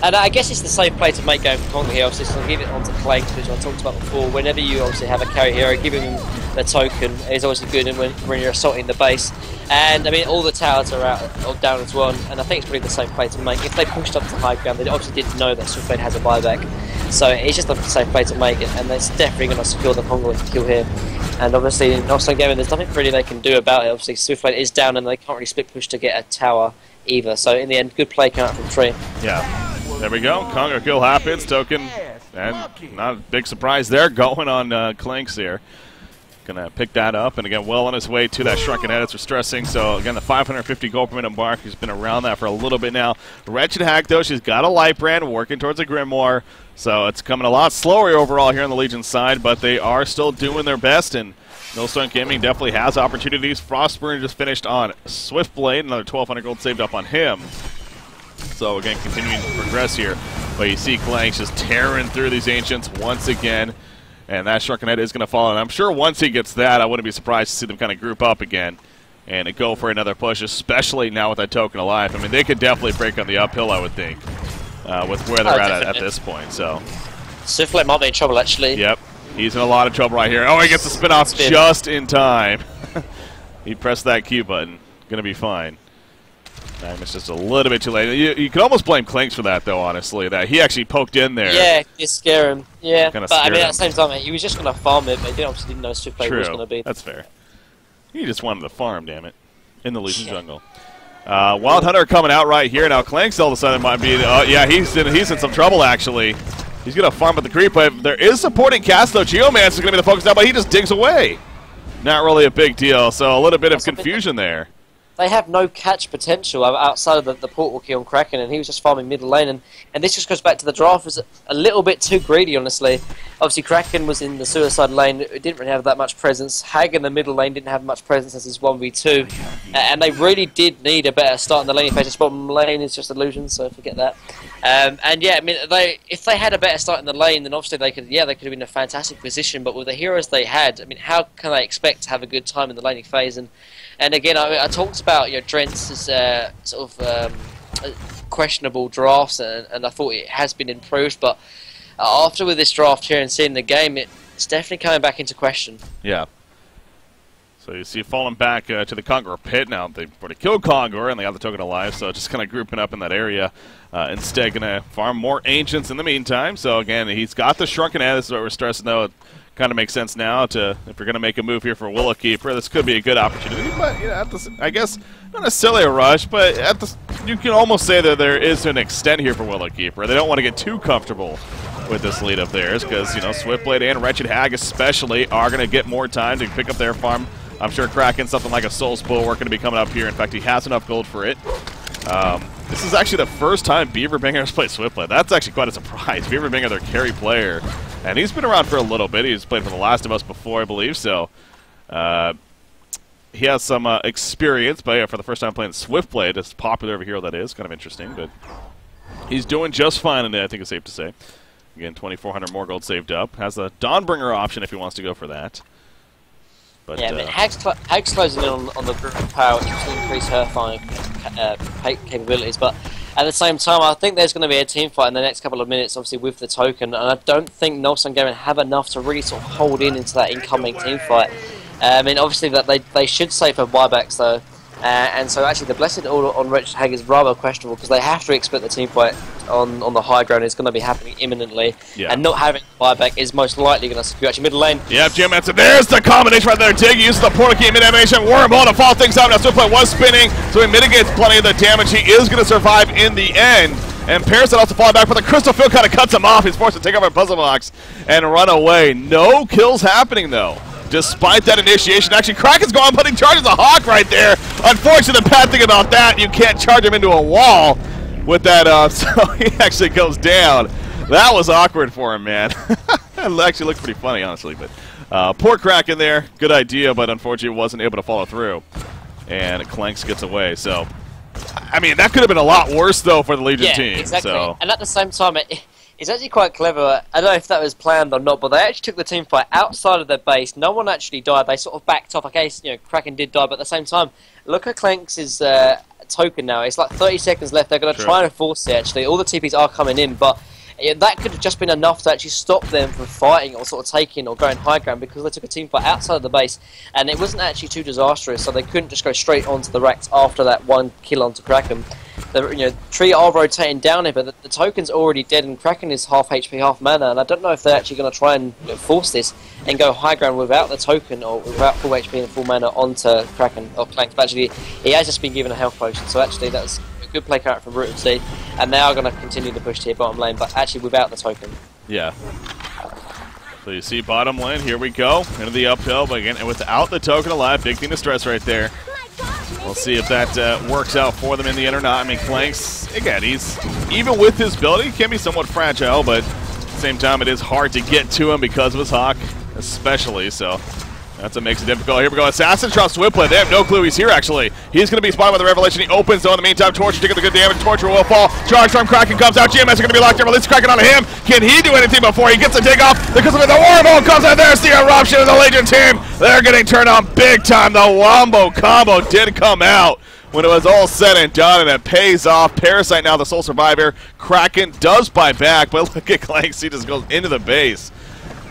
And I guess it's the safe play to make going for Kongle here. Obviously, so I'll give it onto Clank, which I talked about before. Whenever you obviously have a carry hero, giving him the token is obviously good when you're assaulting the base. And I mean, all the towers are out or down as well. And I think it's probably the safe play to make. If they pushed up to high ground, they obviously didn't know that Swiftblade has a buyback. So it's just a safe play to make, and they're definitely going to secure the Kongle kill here. And obviously, in Nostone Gaming, there's nothing really they can do about it. Obviously, Swiftblade is down, and they can't really split push to get a tower either. So in the end, good play coming out from Tree. Yeah. There we go. Kongle kill happens. Token, and not a big surprise there. Going on Clanks here. Gonna pick that up, and again, well on his way to that shrunken head. It's distressing. So again, the 550 gold per minute mark. He's been around that for a little bit now. Wretched Hag though, she's got a light brand, working towards a Grimoire. So it's coming a lot slower overall here on the Legion side, but they are still doing their best. And Null Gaming definitely has opportunities. Frostburn just finished on Swiftblade, another 1,200 gold saved up on him. So again, continuing to progress here. But you see Clanks just tearing through these Ancients once again. And that Shrunken Head is going to fall. And I'm sure once he gets that, I wouldn't be surprised to see them kind of group up again and go for another push, especially now with that token alive. I mean, they could definitely break on the uphill, I would think, with where they're at this point. So Swiftblade might be in trouble, actually. Yep. He's in a lot of trouble right here. Oh, he gets the spin-off just in time. He pressed that Q button. Going to be fine. It's just a little bit too late. You can almost blame Clanks for that, though, honestly, that he actually poked in there. Yeah, you scare him. Yeah, but I mean, him. at the same time, he was just going to farm it, but he obviously didn't know Swiftblade was going to be. That's fair. He just wanted to farm, damn it, in the Legion jungle. Wild Hunter coming out right here. Now, Clanks all of a sudden might be... yeah, he's in some trouble, actually. He's going to farm with the creep, but there is supporting cast, though. Geomance is going to be the focus now, but he just digs away. Not really a big deal, so a little bit of confusion there. They have no catch potential outside of the portal key on Kraken, and he was just farming middle lane. And this just goes back to the draft was a little bit too greedy, honestly. Obviously, Kraken was in the suicide lane. It didn't really have that much presence. Hag in the middle lane didn't have much presence as his 1v2. And they really did need a better start in the lane. Phase bottom lane is just illusion, so forget that. And yeah, I mean, if they had a better start in the lane, then obviously they could have been in a fantastic position. But with the heroes they had, I mean, how can they expect to have a good time in the laning phase? And again, I talked about Drent's sort of questionable drafts, and I thought it has been improved. But after with this draft here and seeing the game, it's definitely coming back into question. Yeah. So you see it falling back to the Conqueror pit now. They've already killed Conqueror, and they got the token alive, so just kind of grouping up in that area. Instead, going to farm more Ancients in the meantime. So again, he's got the Shrunken Head. This is what we're stressing, though. It kind of makes sense now if you're going to make a move here for Willowkeeper. This could be a good opportunity, but I guess not necessarily a rush, but you can almost say that there is an extent here for Willowkeeper. They don't want to get too comfortable with this lead of theirs because Swiftblade and Wretched Hag especially are going to get more time to pick up their farm. I'm sure Kraken, something like a Soul's Bulwark, going to be coming up here. In fact, he has enough gold for it. This is actually the first time Beaverbanger has played Swiftblade. That's actually quite a surprise. Beaverbanger, their carry player. And he's been around for a little bit. He's played for The Last of Us before, I believe. So he has some experience. But yeah, for the first time playing Swiftblade, as popular of a hero that is, kind of interesting. But he's doing just fine in it, I think it's safe to say. Again, 2,400 more gold saved up. Has the Dawnbringer option if he wants to go for that. But, yeah, I mean, Hag's closing in on the group power, which will increase her firing capabilities. But at the same time, I think there's going to be a team fight in the next couple of minutes, obviously with the token. And I don't think Null Gaming have enough to really sort of hold into that incoming team fight. I mean, obviously that they should save for buybacks though. And so actually the Blessed Order on Wretched Hag is rather questionable because they have to expect the team fight on the high ground is going to be happening imminently. Yeah. And not having buyback is most likely going to secure actually middle lane. Yeah, Jim answered. There's the combination right there. Dig uses the portal key mid-animation. Wormhole to fall things out. Now Swiftblade was spinning, so he mitigates plenty of the damage. He is going to survive in the end. And Parasite also falling back, but the Crystal Field kind of cuts him off. He's forced to take over a puzzle box and run away. No kills happening, though. Despite that initiation, actually, Kraken's going, but he charges a Hawk right there. Unfortunately, the bad thing about that, you can't charge him into a wall with that up, so he actually goes down. That was awkward for him, man. It actually looked pretty funny, honestly, but poor Kraken there. Good idea, but unfortunately wasn't able to follow through. And Clanks gets away, so... I mean, that could have been a lot worse, though, for the Legion team. Exactly. So. And at the same time, it's actually quite clever. I don't know if that was planned or not, but they actually took the team fight outside of their base. No one actually died. They sort of backed off. Okay, you know, Kraken did die, but at the same time, look at Clanks' token now. It's like 30 seconds left. They're going to try and force it, actually. All the TPs are coming in, but that could have just been enough to actually stop them from fighting or sort of taking or going high ground, because they took a team fight outside of the base, and it wasn't actually too disastrous, so they couldn't just go straight onto the racks after that one kill onto Kraken. The Tree are rotating down here, but the token's already dead, and Kraken is half HP, half mana, and I don't know if they're actually going to try and force this and go high ground without the token or without full HP and full mana onto Kraken or Clank. But actually, he has just been given a health potion, so actually that's a good play character from Root and Seed, and they are going to continue to push to your bottom lane, but actually without the token. Yeah. So you see bottom lane, here we go, into the uphill, but again, without the token alive, big thing to stress right there. We'll see if that works out for them in the end or not. I mean, Clanks, again, he's, even with his ability, he can be somewhat fragile, but at the same time, it is hard to get to him because of his Hawk, especially, so that's what makes it difficult. Here we go, Assassin drops Swiftblade. They have no clue he's here, actually. He's going to be spotted by the Revelation. He opens, though, in the meantime. Torture taking the good damage. Torture will fall. Charge from Kraken comes out. GMS are going to be locked in. Release Kraken onto him. Can he do anything before he gets the take off? Because of it, the Warbow comes out. There's the eruption of the Legion team. They're getting turned on big time. The Wombo combo did come out when it was all said and done, and it pays off. Parasite now the sole survivor. Kraken does buy back, but look at Clanks. He just goes into the base.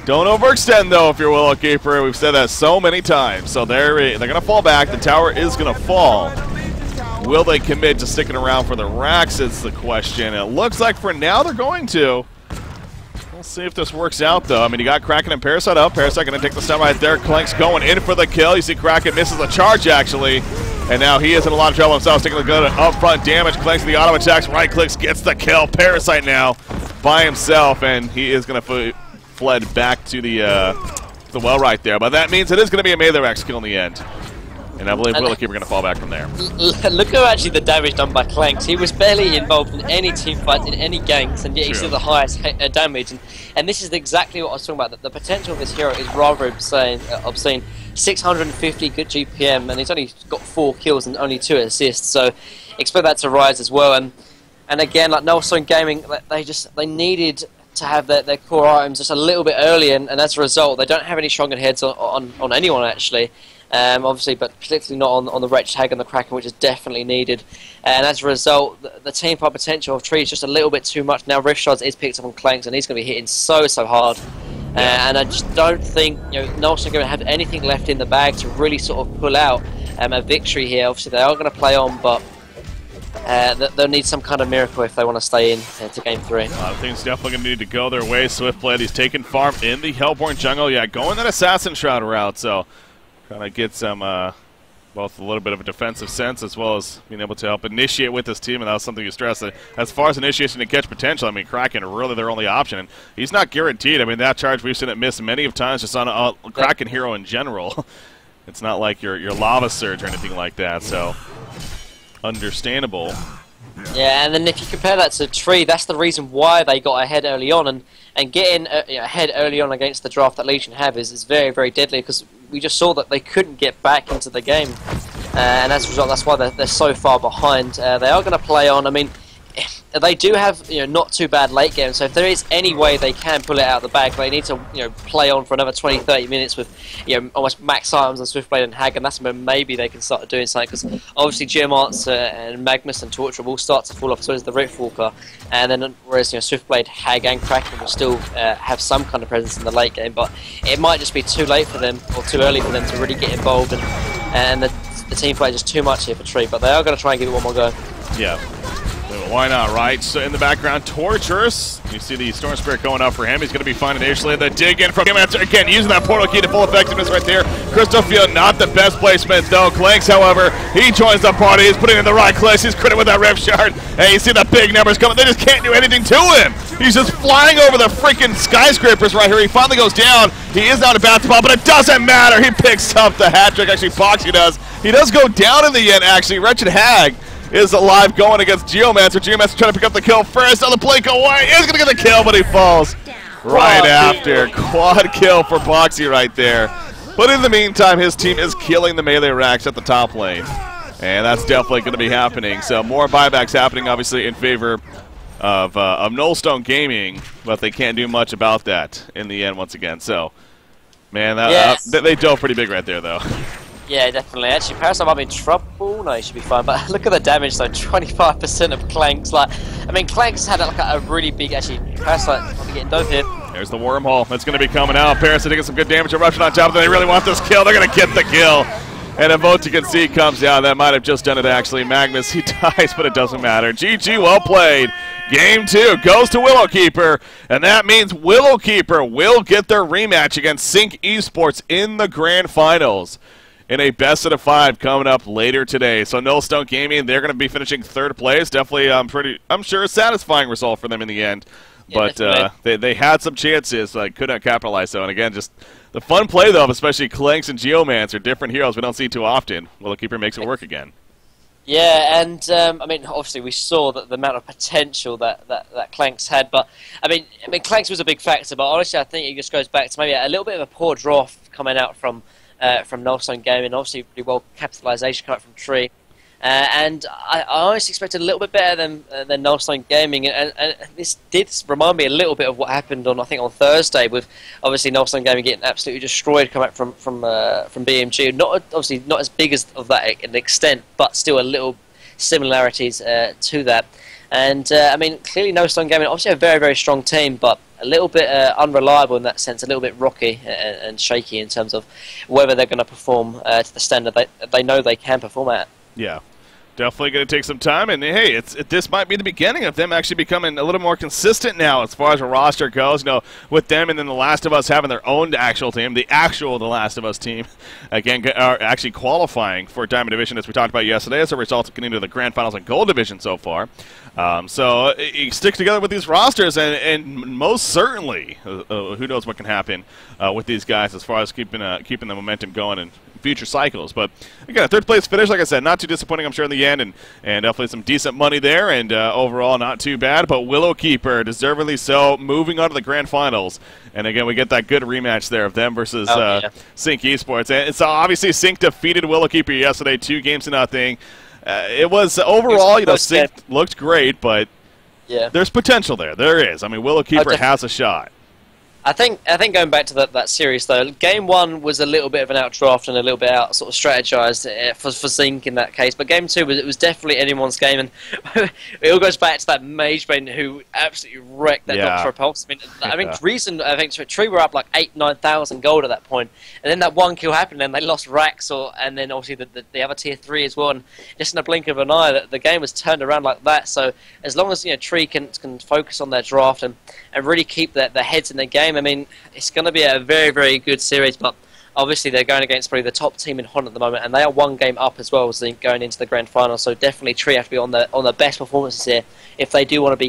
Don't overextend, though, if you're Willow Keeper. We've said that so many times. So they're going to fall back. The tower is going to fall. Will they commit to sticking around for the racks is the question. It looks like for now they're going to. We'll see if this works out, though. I mean, you got Kraken and Parasite up. Parasite going to take the stun right there. Clank's going in for the kill. You see Kraken misses the charge, actually. And now he is in a lot of trouble himself. Taking a good upfront damage. Clanks the auto attacks. Right clicks, gets the kill. Parasite now by himself, and he is going to fled back to the well right there. But that means it is going to be a melee rack skill in the end. And I believe Willow Keeper going to fall back from there. Look at actually the damage done by Clanks. He was barely involved in any team fights, in any ganks, and yet he's still the highest damage. And this is exactly what I was talking about. The potential of this hero is rather obscene. 650 good GPM, and he's only got 4 kills and only 2 assists. So expect that to rise as well. And again, like Null Gaming, they needed to have their core items just a little bit earlier, and as a result, they don't have any stronger heads on anyone actually. Obviously, but particularly not on the Wretched Hag and the Kraken, which is definitely needed. And as a result, the team fight potential of Tree is just a little bit too much. Now Rift Shards is picked up on Clanks, and he's going to be hitting so hard. And I just don't think Null's going to have anything left in the bag to really sort of pull out a victory here. Obviously, they are going to play on, but they'll need some kind of miracle if they want to stay in to Game 3. A lot of things definitely going to need to go their way. Swiftblade, he's taking farm in the Hellborn jungle. Yeah, going that Assassin Shroud route, so kind of get some both a little bit of a defensive sense as well as being able to help initiate with this team, and that was something you stressed. As far as initiation to catch potential, I mean, Kraken really their only option, and he's not guaranteed. I mean, that charge we've seen it miss many of times just on a Kraken hero in general. It's not like your Lava Surge or anything like that, so understandable. Yeah, and then if you compare that to Tree, that's the reason why they got ahead early on, and getting ahead early on against the draft that Legion have is very, very deadly, because we just saw that they couldn't get back into the game, and as a result, that's why they're so far behind. They are going to play on. I mean, they do have not too bad late game, so if there is any way they can pull it out of the bag, they need to play on for another 20-30 minutes with almost max items on Swiftblade and Hag, and that's when maybe they can start doing something, because obviously Geomancer and Magnus and Torture will start to fall off, so is the Riftwalker, and then whereas Swiftblade, Hag and Kraken will still have some kind of presence in the late game, but it might just be too late for them, or too early for them to really get involved, and the team play is just too much here for Tree, but they are going to try and give it one more go. Yeah. Why not, right? So in the background, Torturous. You see the Storm Spirit going up for him. He's going to be fine initially. The dig in from him. Again, using that portal key to full effectiveness right there. Crystal Field, not the best placement, though. Clanks, however, he joins the party. He's putting in the right clicks. He's critted with that Rift Shard. And you see the big numbers coming. They just can't do anything to him. He's just flying over the freaking skyscrapers right here. He finally goes down. He is now to basketball, but it doesn't matter. He picks up the hat trick. Actually, Boxy does. He does go down in the end, actually. Wretched Hag is alive going against Geomancer. Geomancer trying to pick up the kill first. On the blink away. Is going to get the kill, but he falls right after. Quad kill for Boxy right there. But in the meantime, his team is killing the melee racks at the top lane. And that's definitely going to be happening. So more buybacks happening, obviously, in favor of Nullstone Gaming. But they can't do much about that in the end once again. So, man, they dove pretty big right there, though. Yeah, definitely. Actually, Parasite might be in trouble. No, he should be fine. But look at the damage, though. 25% of Clanks. Like, I mean, Clanks had like a really big. Actually, Parasite might be getting dove here. There's the wormhole. That's going to be coming out. Parasite taking some good damage. Eruption on top of it. They really want this kill. They're going to get the kill. And a vote to concede comes down. That might have just done it, actually. Magnus, he dies, but it doesn't matter. GG, well played. Game 2 goes to Willowkeeper, and that means Willowkeeper will get their rematch against Sync Esports in the Grand Finals in a best of 5 coming up later today. So Nullstone Gaming, they're going to be finishing 3rd place. Definitely, I'm sure, a satisfying result for them in the end. Yeah, but they had some chances, but could not capitalize. So, and again, just the fun play, though, of especially Clanks and Geomancer, different heroes we don't see too often. Willowkeeper makes it work again. Yeah, and I mean, obviously we saw that the amount of potential that Clanks had, but I mean, Clanks was a big factor. But honestly, I think it just goes back to maybe a little bit of a poor draft coming out from Nullstone Gaming. Obviously, pretty well capitalization coming out from Tree. And I honestly expected a little bit better than Nullstone Gaming, and this did remind me a little bit of what happened on Thursday, with obviously Nullstone Gaming getting absolutely destroyed coming from BMG. Obviously not as big as of that an extent, but still a little similarities to that. And I mean, clearly Nullstone Gaming obviously a very, very strong team, but a little bit unreliable in that sense, a little bit rocky and shaky in terms of whether they're going to perform to the standard they know they can perform at. Yeah. Definitely going to take some time, and hey, this might be the beginning of them actually becoming a little more consistent now as far as a roster goes. You know, with them and then The Last of Us having their own actual team, the Last of Us team, again, are actually qualifying for Diamond Division as we talked about yesterday as a result of getting into the Grand Finals and Gold Division so far. So you stick together with these rosters, and most certainly, who knows what can happen with these guys as far as keeping the momentum going in future cycles. But again, a 3rd place finish, like I said, not too disappointing, I'm sure, in the end, and definitely some decent money there, and overall not too bad. But Willowkeeper, deservedly so, moving on to the Grand Finals. And again, we get that good rematch there of them versus Sync Esports. And so obviously Sync defeated Willowkeeper yesterday, 2-0. It was overall, you know, Sync looked great, but there's potential there. There is. I mean, Willowkeeper has a shot. I think going back to that series though, game 1 was a little bit of an outdraft and a little bit out sort of strategized for Zinc in that case, but game 2 was definitely anyone's game, and it all goes back to that Mage Bane who absolutely wrecked that Doctor Repulse. I mean, reason I think Tree were up like 8,000-9,000 gold at that point, and then that one kill happened, and they lost Rax, and then obviously the other tier 3 as well, and just in a blink of an eye, the game was turned around like that. So as long as Tree can focus on their draft and really keep their heads in the game, I mean, it's going to be a very, very good series, but obviously they're going against probably the top team in Hon at the moment, and they are 1 game up as well as going into the Grand Final, so definitely Tree have to be on the best performances here if they do want to be